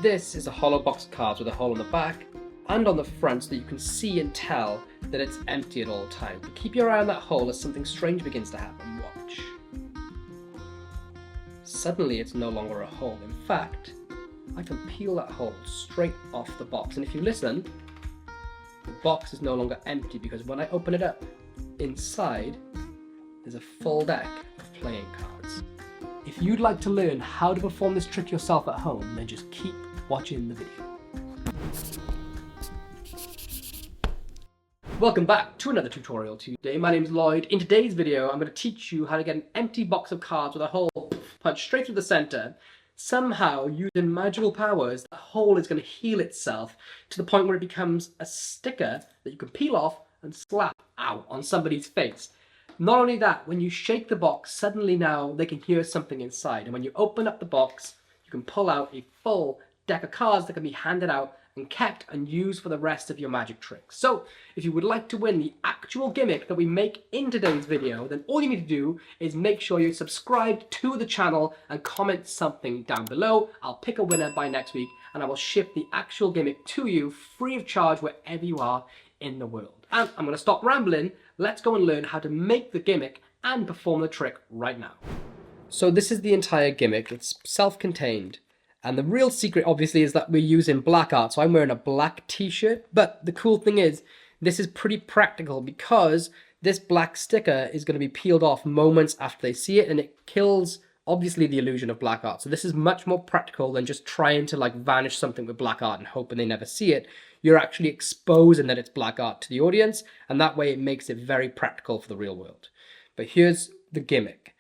this is a hollow box of cards with a hole on the back and on the front so that you can see and tell that it's empty at all times. But keep your eye on that hole as something strange begins to happen. Watch. Suddenly it's no longer a hole. In fact, I can peel that hole straight off the box. And if you listen, the box is no longer empty because when I open it up, inside there's a full deck of playing cards. If you'd like to learn how to perform this trick yourself at home, then just keep watching the video. Welcome back to another tutorial today. My name's Lloyd. In today's video, I'm going to teach you how to get an empty box of cards with a hole punched straight through the center. Somehow, using magical powers, the hole is going to heal itself to the point where it becomes a sticker that you can peel off and slap out on somebody's face. Not only that, when you shake the box, suddenly now they can hear something inside. And when you open up the box, you can pull out a full deck of cards that can be handed out and kept and used for the rest of your magic tricks. So, if you would like to win the actual gimmick that we make in today's video, then all you need to do is make sure you're subscribed to the channel and comment something down below. I'll pick a winner by next week and I will ship the actual gimmick to you free of charge wherever you are in the world. And I'm going to stop rambling. Let's go and learn how to make the gimmick and perform the trick right now. So this is the entire gimmick. It's self-contained. And the real secret, obviously, is that we're using black art. So I'm wearing a black t-shirt. But the cool thing is, this is pretty practical because this black sticker is going to be peeled off moments after they see it. And it kills, obviously, the illusion of black art. So this is much more practical than just trying to vanish something with black art and hoping they never see it. You're actually exposing that it's black art to the audience. And that way it makes it very practical for the real world. But here's the gimmick.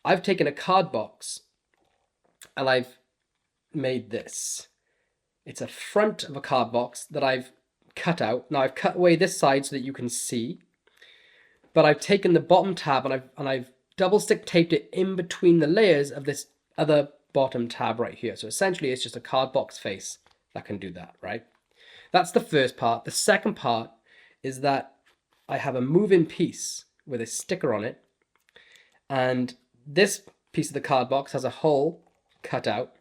I've taken a card box and I've made this. It's a front of a card box that I've cut out. Now I've cut away this side so that you can see, but I've taken the bottom tab and I've double stick taped it in between the layers of this other bottom tab right here. So essentially it's just a card box face that can do that, right? That's the first part. The second part is that I have a moving piece with a sticker on it, and this piece of the card box has a hole cut out.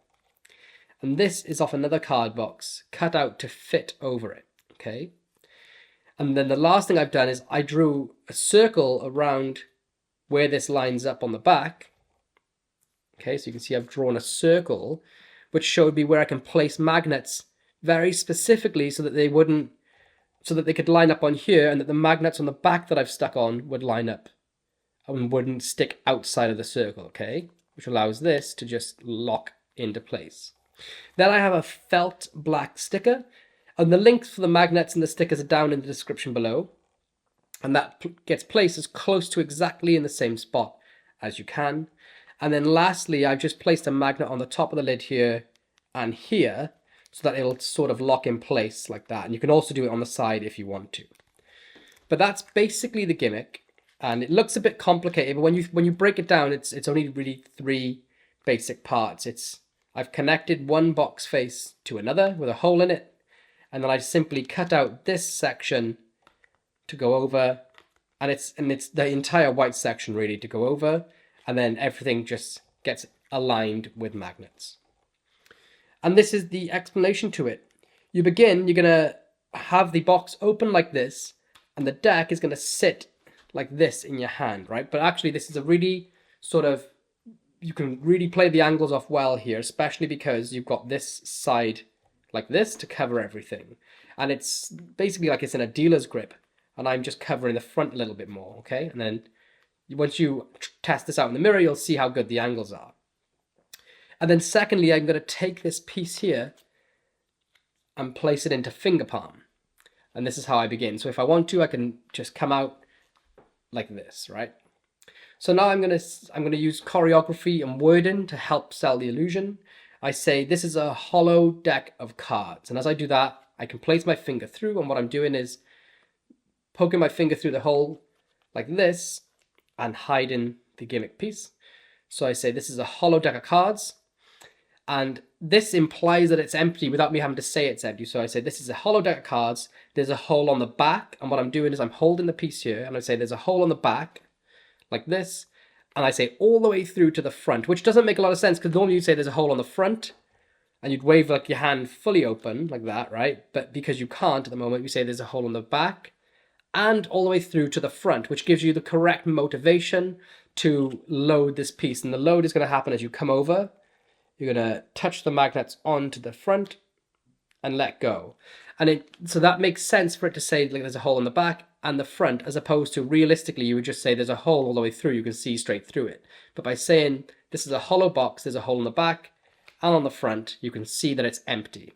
And this is off another card box, cut out to fit over it, okay? And then the last thing I've done is I drew a circle around where this lines up on the back. Okay, so you can see I've drawn a circle, which showed me where I can place magnets very specifically so that they could line up on here, and that the magnets on the back that I've stuck on would line up and wouldn't stick outside of the circle, okay? Which allows this to just lock into place. Then I have a felt black sticker, and the links for the magnets and the stickers are down in the description below. And that gets placed as close to exactly in the same spot as you can. And then lastly, I've just placed a magnet on the top of the lid here and here, so that it'll sort of lock in place like that. And you can also do it on the side if you want to. But that's basically the gimmick. And it looks a bit complicated, but when you break it down, it's only really three basic parts. I've connected one box face to another with a hole in it, and then I simply cut out this section to go over, and it's the entire white section really to go over, and then everything just gets aligned with magnets. And this is the explanation to it. You're gonna have the box open like this, and the deck is gonna sit like this in your hand, right? But actually this is a really you can really play the angles off well here, especially because you've got this side like this to cover everything. And it's basically like it's in a dealer's grip, and I'm just covering the front a little bit more, okay? And then once you test this out in the mirror, you'll see how good the angles are. And then secondly, I'm going to take this piece here and place it into finger palm. And this is how I begin. So if I want to, I can just come out like this, right? So now I'm gonna use choreography and wording to help sell the illusion. I say this is a hollow deck of cards, and as I do that, I can place my finger through, and what I'm doing is poking my finger through the hole like this and hiding the gimmick piece. So I say this is a hollow deck of cards, and this implies that it's empty without me having to say it's empty. So I say this is a hollow deck of cards, there's a hole on the back, and what I'm doing is I'm holding the piece here, and I say there's a hole on the back, like this, and I say all the way through to the front, which doesn't make a lot of sense because normally you say there's a hole on the front and you'd wave like your hand fully open like that, right? But because you can't at the moment, we say there's a hole in the back and all the way through to the front, which gives you the correct motivation to load this piece. And the load is going to happen as you come over. You're going to touch the magnets onto the front and let go. And so that makes sense for it to say like there's a hole in the back and the front, as opposed to realistically you would just say there's a hole all the way through, you can see straight through it. But by saying this is a hollow box, there's a hole in the back and on the front, you can see that it's empty.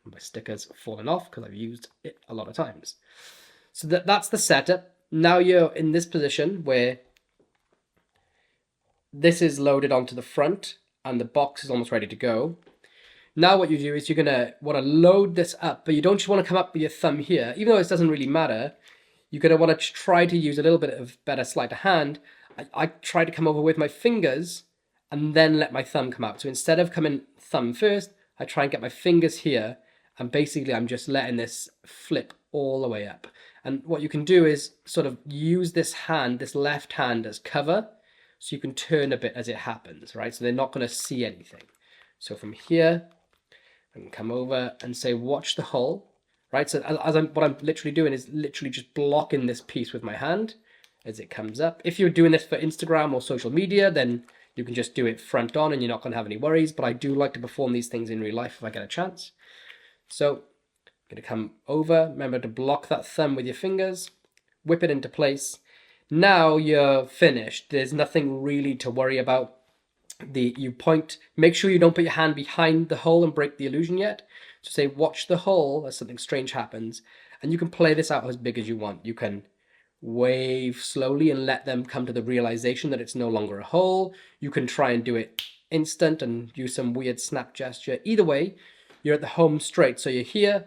My sticker's fallen off because I've used it a lot of times. So that's the setup. Now you're in this position where this is loaded onto the front and the box is almost ready to go. Now what you do is you're going to want to load this up, but you don't just want to come up with your thumb here. Even though it doesn't really matter, you're going to want to try to use a little bit of better sleight of hand. I try to come over with my fingers and then let my thumb come out. So instead of coming thumb first, I try and get my fingers here, and basically I'm just letting this flip all the way up. And what you can do is sort of use this hand, this left hand, as cover, so you can turn a bit as it happens, right? So they're not going to see anything. So from here, I can come over and say, watch the hole, right? So what I'm literally doing is literally just blocking this piece with my hand as it comes up. If you're doing this for Instagram or social media, then you can just do it front on and you're not going to have any worries. But I do like to perform these things in real life if I get a chance. So I'm going to come over. Remember to block that thumb with your fingers, whip it into place. Now you're finished. There's nothing really to worry about. You point, make sure you don't put your hand behind the hole and break the illusion yet. So say, watch the hole as something strange happens. And you can play this out as big as you want. You can wave slowly and let them come to the realization that it's no longer a hole. You can try and do it instant and use some weird snap gesture. Either way, you're at the home straight. So you're here.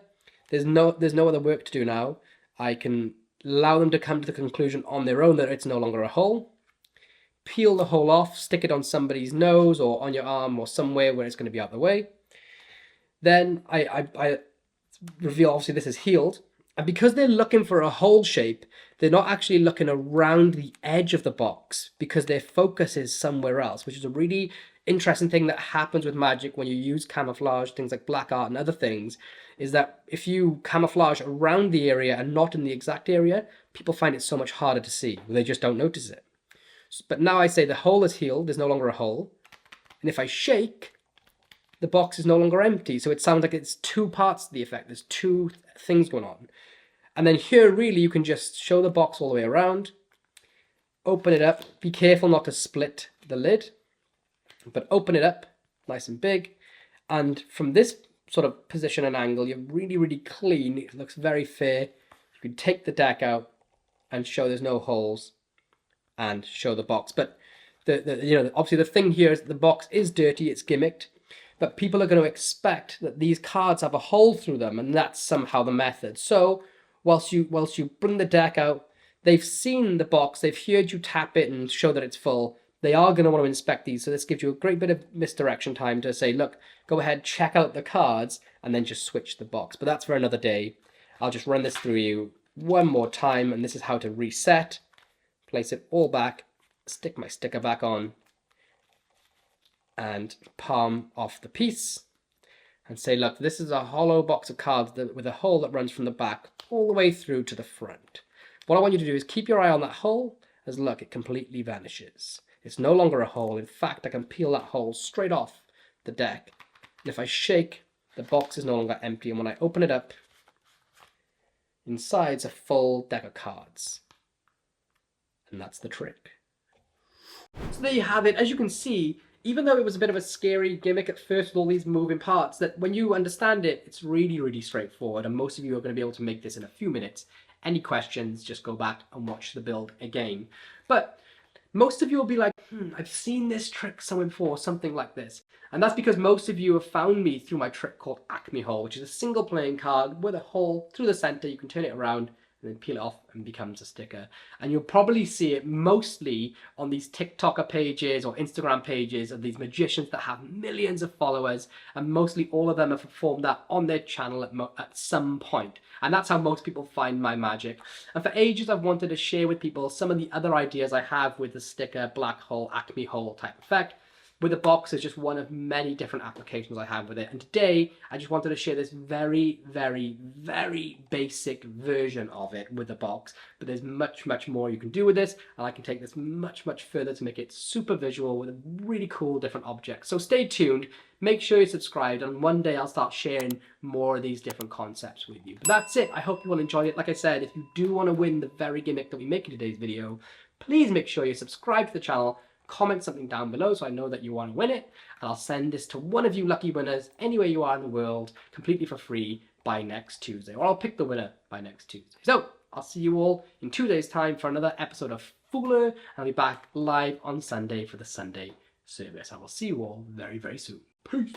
There's no other work to do now. I can allow them to come to the conclusion on their own that it's no longer a hole. Peel the hole off, stick it on somebody's nose or on your arm or somewhere where it's going to be out of the way. Then I reveal, obviously this is healed. And because they're looking for a hole shape, they're not actually looking around the edge of the box because their focus is somewhere else, which is a really interesting thing that happens with magic when you use camouflage, things like black art and other things, is that if you camouflage around the area and not in the exact area, people find it so much harder to see. They just don't notice it. But now I say the hole is healed, there's no longer a hole. And if I shake, the box is no longer empty. So it sounds like it's two parts to the effect. There's two things going on. And then here, really, you can just show the box all the way around, open it up. Be careful not to split the lid, but open it up nice and big. And from this sort of position and angle, you're really, really clean. It looks very fair. You can take the deck out and show there's no holes and show the box. But obviously the thing here is that the box is dirty, it's gimmicked, but people are going to expect that these cards have a hole through them, and that's somehow the method. So whilst you bring the deck out, they've seen the box, they've heard you tap it and show that it's full. They are going to want to inspect these, so this gives you a great bit of misdirection time to say, look, go ahead, check out the cards, and then just switch the box. But that's for another day. I'll just run this through you one more time, and this is how to reset. Place it all back, stick my sticker back on, and palm off the piece. And say, look, this is a hollow box of cards with a hole that runs from the back all the way through to the front. What I want you to do is keep your eye on that hole, as look, it completely vanishes. It's no longer a hole. In fact, I can peel that hole straight off the deck. And if I shake, the box is no longer empty. And when I open it up, inside's a full deck of cards. And that's the trick. So there you have it. As you can see, even though it was a bit of a scary gimmick at first with all these moving parts, that when you understand it, it's really, really straightforward. And most of you are going to be able to make this in a few minutes. Any questions, just go back and watch the build again. But most of you will be like, I've seen this trick somewhere before, something like this. And that's because most of you have found me through my trick called ACME Hole, which is a single playing card with a hole through the center. You can turn it around and then peel it off and becomes a sticker. And you'll probably see it mostly on these TikToker pages or Instagram pages of these magicians that have millions of followers, and mostly all of them have performed that on their channel at some point. And that's how most people find my magic. And for ages I've wanted to share with people some of the other ideas I have with the sticker, black hole, ACME Hole type effect. with a box is just one of many different applications I have with it. And today, I just wanted to share this very, very, very basic version of it with the box. But there's much, much more you can do with this. And I can take this much, much further to make it super visual with a really cool different objects. So stay tuned. Make sure you're subscribed, and one day I'll start sharing more of these different concepts with you. But that's it. I hope you all enjoyed it. Like I said, if you do want to win the very gimmick that we make in today's video, please make sure you subscribe to the channel, comment something down below so I know that you want to win it, and I'll send this to one of you lucky winners anywhere you are in the world completely for free by next Tuesday, or I'll pick the winner by next Tuesday. So I'll see you all in 2 days' time for another episode of Fooler, and I'll be back live on Sunday for the Sunday service. I will see you all very, very soon. Peace.